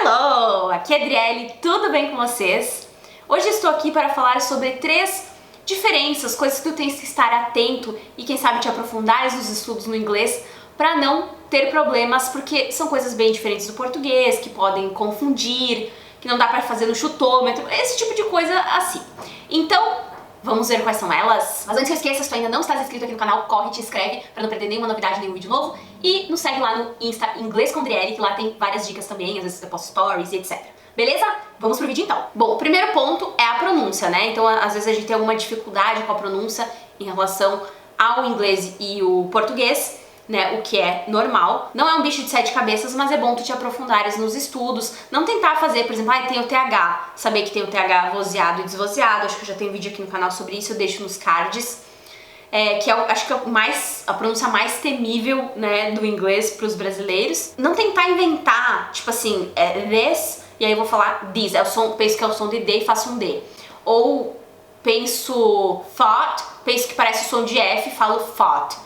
Hello! Aqui é a Adriele, tudo bem com vocês? Hoje estou aqui para falar sobre 3 diferenças, coisas que tu tens que estar atento e quem sabe te aprofundar nos estudos no inglês para não ter problemas, porque são coisas bem diferentes do português, que podem confundir, que não dá para fazer no chutômetro, esse tipo de coisa assim. Então, vamos ver quais são elas? Mas antes que eu esqueça, se tu ainda não estás inscrito aqui no canal, corre e te inscreve para não perder nenhuma novidade, nenhum vídeo novo. E nos segue lá no Insta Inglês com Adriele, que lá tem várias dicas também, às vezes eu posto stories e etc. Beleza? Vamos pro vídeo então. Bom, o primeiro ponto é a pronúncia, né? Então, às vezes a gente tem alguma dificuldade com a pronúncia em relação ao inglês e o português, né, o que é normal. Não é um bicho de 7 cabeças, mas é bom tu te aprofundares nos estudos. Não tentar fazer, por exemplo, tem o TH, saber que tem o TH vozeado e desvozeado. Acho que eu já tenho vídeo aqui no canal sobre isso, eu deixo nos cards. Que é, acho que é a pronúncia mais temível, né, do inglês para os brasileiros. Não tentar inventar, tipo assim, this, e aí eu vou falar this, penso que é o som de D e faço um D. Ou penso thought, penso que parece o som de F e falo thought.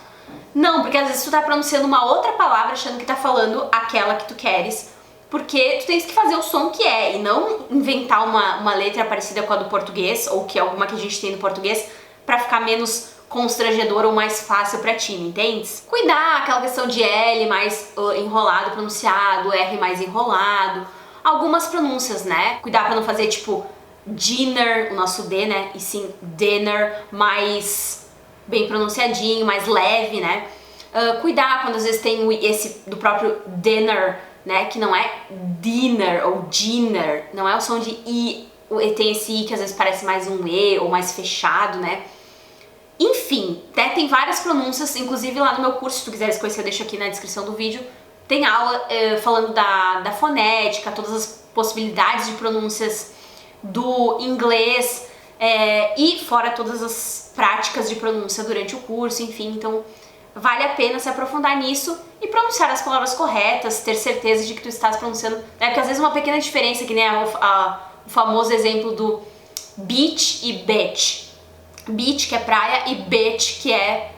Não, porque às vezes tu tá pronunciando uma outra palavra achando que tá falando aquela que tu queres, porque tu tens que fazer o som que é e não inventar uma letra parecida com a do português ou que é alguma que a gente tem no português pra ficar menos constrangedor ou mais fácil pra ti, entendes? Cuidar aquela questão de L mais enrolado pronunciado, R mais enrolado, algumas pronúncias, né? Cuidar pra não fazer tipo dinner, o nosso D, né? E sim dinner, mais bem pronunciadinho, mais leve, né? Cuidar quando às vezes tem esse do próprio dinner, né? Que não é dinner ou dinner, não é o som de I, tem esse I que às vezes parece mais um E ou mais fechado, né? Enfim, né? Tem várias pronúncias, inclusive lá no meu curso, se tu quiseres conhecer, eu deixo aqui na descrição do vídeo, tem aula falando da fonética, todas as possibilidades de pronúncias do inglês, e fora todas as práticas de pronúncia durante o curso, enfim, então vale a pena se aprofundar nisso e pronunciar as palavras corretas, ter certeza de que tu estás pronunciando, né? Porque às vezes uma pequena diferença, que nem o famoso exemplo do beach e bitch. Beach, que é praia, e bitch, que é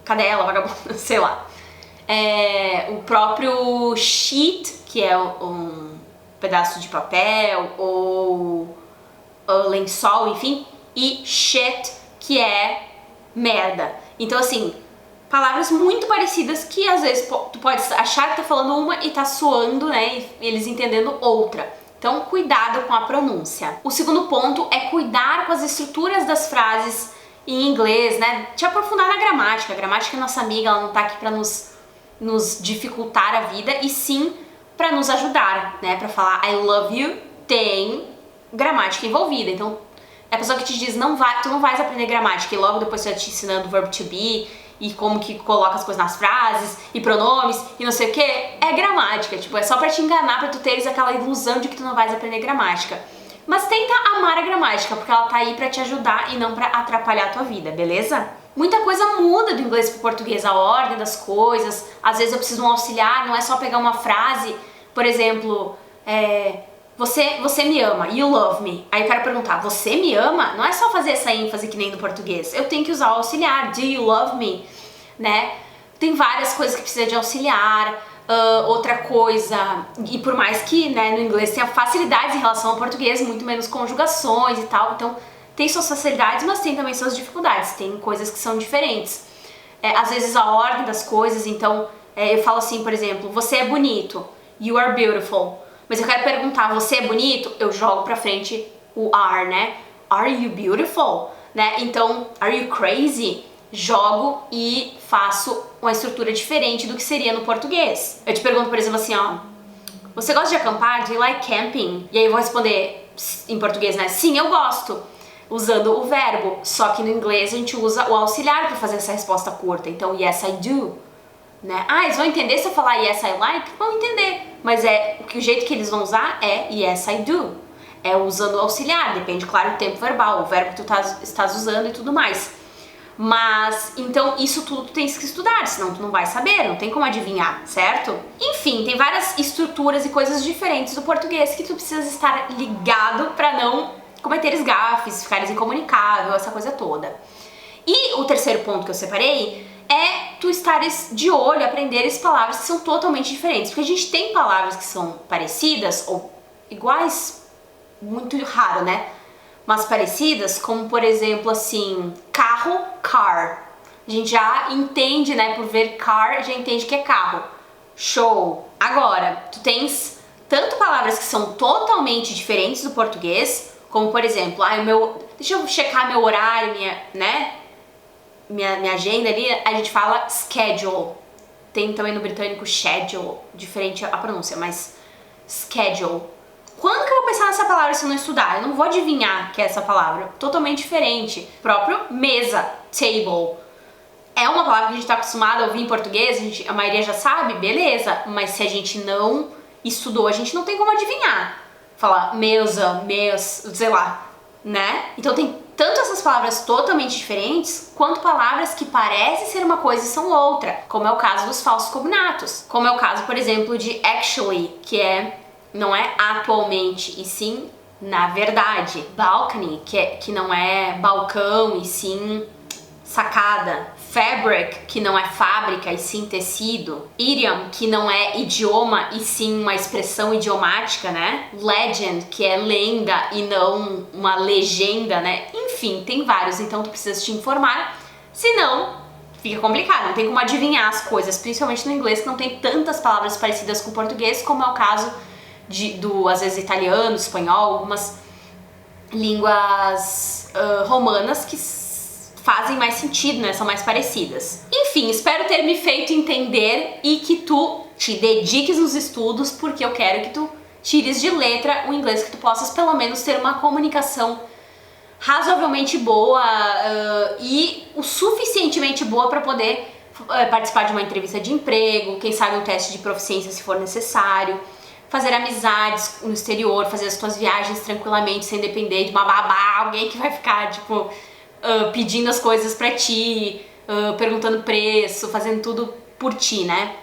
cadela, vagabunda, sei lá. O próprio sheet, que é um pedaço de papel, ou lençol, enfim, e shit, que é merda. Então, assim, palavras muito parecidas que às vezes tu pode achar que tá falando uma e tá soando, né, e eles entendendo outra. Então, cuidado com a pronúncia. O segundo ponto é cuidar com as estruturas das frases em inglês, né, te aprofundar na gramática. A gramática é nossa amiga, ela não tá aqui pra nos dificultar a vida, e sim pra nos ajudar, né, pra falar I love you, tem gramática envolvida. Então, a pessoa que te diz, tu não vais aprender gramática, e logo depois você vai te ensinando o verbo to be, e como que coloca as coisas nas frases, e pronomes, e não sei o que, é gramática, tipo, é só pra te enganar, pra tu teres aquela ilusão de que tu não vais aprender gramática. Mas tenta amar a gramática, porque ela tá aí pra te ajudar e não pra atrapalhar a tua vida, beleza? Muita coisa muda do inglês pro português, a ordem das coisas, às vezes eu preciso de um auxiliar, não é só pegar uma frase, por exemplo, você me ama, you love me. Aí eu quero perguntar, você me ama? Não é só fazer essa ênfase que nem no português. Eu tenho que usar o auxiliar, do you love me? Né? Tem várias coisas que precisa de auxiliar. Outra coisa, e por mais que, né, no inglês tenha facilidades em relação ao português, muito menos conjugações e tal, então tem suas facilidades, mas tem também suas dificuldades. Tem coisas que são diferentes. Às vezes a ordem das coisas, então eu falo assim, por exemplo, você é bonito, you are beautiful. Mas eu quero perguntar, você é bonito? Eu jogo pra frente o are, né? Are you beautiful? Né? Então, are you crazy? Jogo e faço uma estrutura diferente do que seria no português. Eu te pergunto, por exemplo, assim, ó, você gosta de acampar? Do you like camping? E aí eu vou responder em português, né? Sim, eu gosto. Usando o verbo. Só que no inglês a gente usa o auxiliar pra fazer essa resposta curta. Então, yes, I do. Né? Eles vão entender se eu falar yes, I like? Vão entender. Mas o jeito que eles vão usar é yes, I do. É usando o auxiliar, depende, claro, do tempo verbal, o verbo que tu estás usando e tudo mais. Mas, então, isso tudo tu tens que estudar, senão tu não vai saber, não tem como adivinhar, certo? Enfim, tem várias estruturas e coisas diferentes do português que tu precisa estar ligado pra não cometeres gafes, ficares incomunicável, essa coisa toda. E o terceiro ponto que eu separei é tu estares de olho, aprenderes palavras que são totalmente diferentes. Porque a gente tem palavras que são parecidas ou iguais, muito raro, né? Mas parecidas, como por exemplo assim, carro, car. A gente já entende, né, por ver car, já entende que é carro. Show! Agora, tu tens tanto palavras que são totalmente diferentes do português, como por exemplo, deixa eu checar meu horário, minha agenda ali, a gente fala schedule. Tem também no britânico schedule, diferente a pronúncia, mas schedule. Quando que eu vou pensar nessa palavra se eu não estudar? Eu não vou adivinhar que é essa palavra. Totalmente diferente. Próprio mesa, table. É uma palavra que a gente está acostumado a ouvir em português, a maioria já sabe, beleza. Mas se a gente não estudou, a gente não tem como adivinhar. Falar mesa, sei lá, né? Então tem tanto essas palavras totalmente diferentes, quanto palavras que parecem ser uma coisa e são outra. Como é o caso dos falsos cognatos. Como é o caso, por exemplo, de actually, que não é atualmente, e sim na verdade. Balcony, que não é balcão, e sim sacada. Fabric, que não é fábrica, e sim tecido. Idiom, que não é idioma, e sim uma expressão idiomática, né? Legend, que é lenda e não uma legenda, né? Enfim, tem vários, então tu precisa te informar, senão fica complicado, não tem como adivinhar as coisas, principalmente no inglês, que não tem tantas palavras parecidas com o português, como é o caso às vezes, italiano, espanhol, algumas línguas romanas que fazem mais sentido, né? São mais parecidas. Enfim, espero ter me feito entender e que tu te dediques nos estudos, porque eu quero que tu tires de letra o inglês, que tu possas pelo menos ter uma comunicação razoavelmente boa e o suficientemente boa para poder participar de uma entrevista de emprego, quem sabe um teste de proficiência se for necessário, fazer amizades no exterior, fazer as tuas viagens tranquilamente, sem depender de uma babá, alguém que vai ficar, tipo, pedindo as coisas pra ti, perguntando preço, fazendo tudo por ti, né?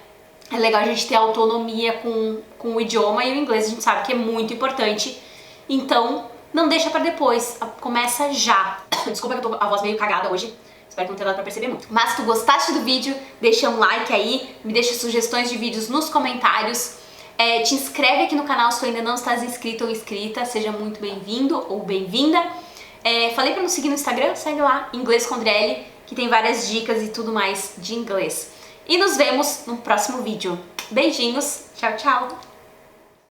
É legal a gente ter autonomia com o idioma, e o inglês a gente sabe que é muito importante, então não deixa pra depois, começa já. Desculpa que eu tô com a voz meio cagada hoje, espero que não tenha dado pra perceber muito. Mas se tu gostaste do vídeo, deixa um like aí, me deixa sugestões de vídeos nos comentários. Te inscreve aqui no canal se tu ainda não estás inscrito ou inscrita, seja muito bem-vindo ou bem-vinda. Falei pra nos seguir no Instagram, segue lá, Inglês com Andriele, que tem várias dicas e tudo mais de inglês. E nos vemos no próximo vídeo. Beijinhos, tchau, tchau!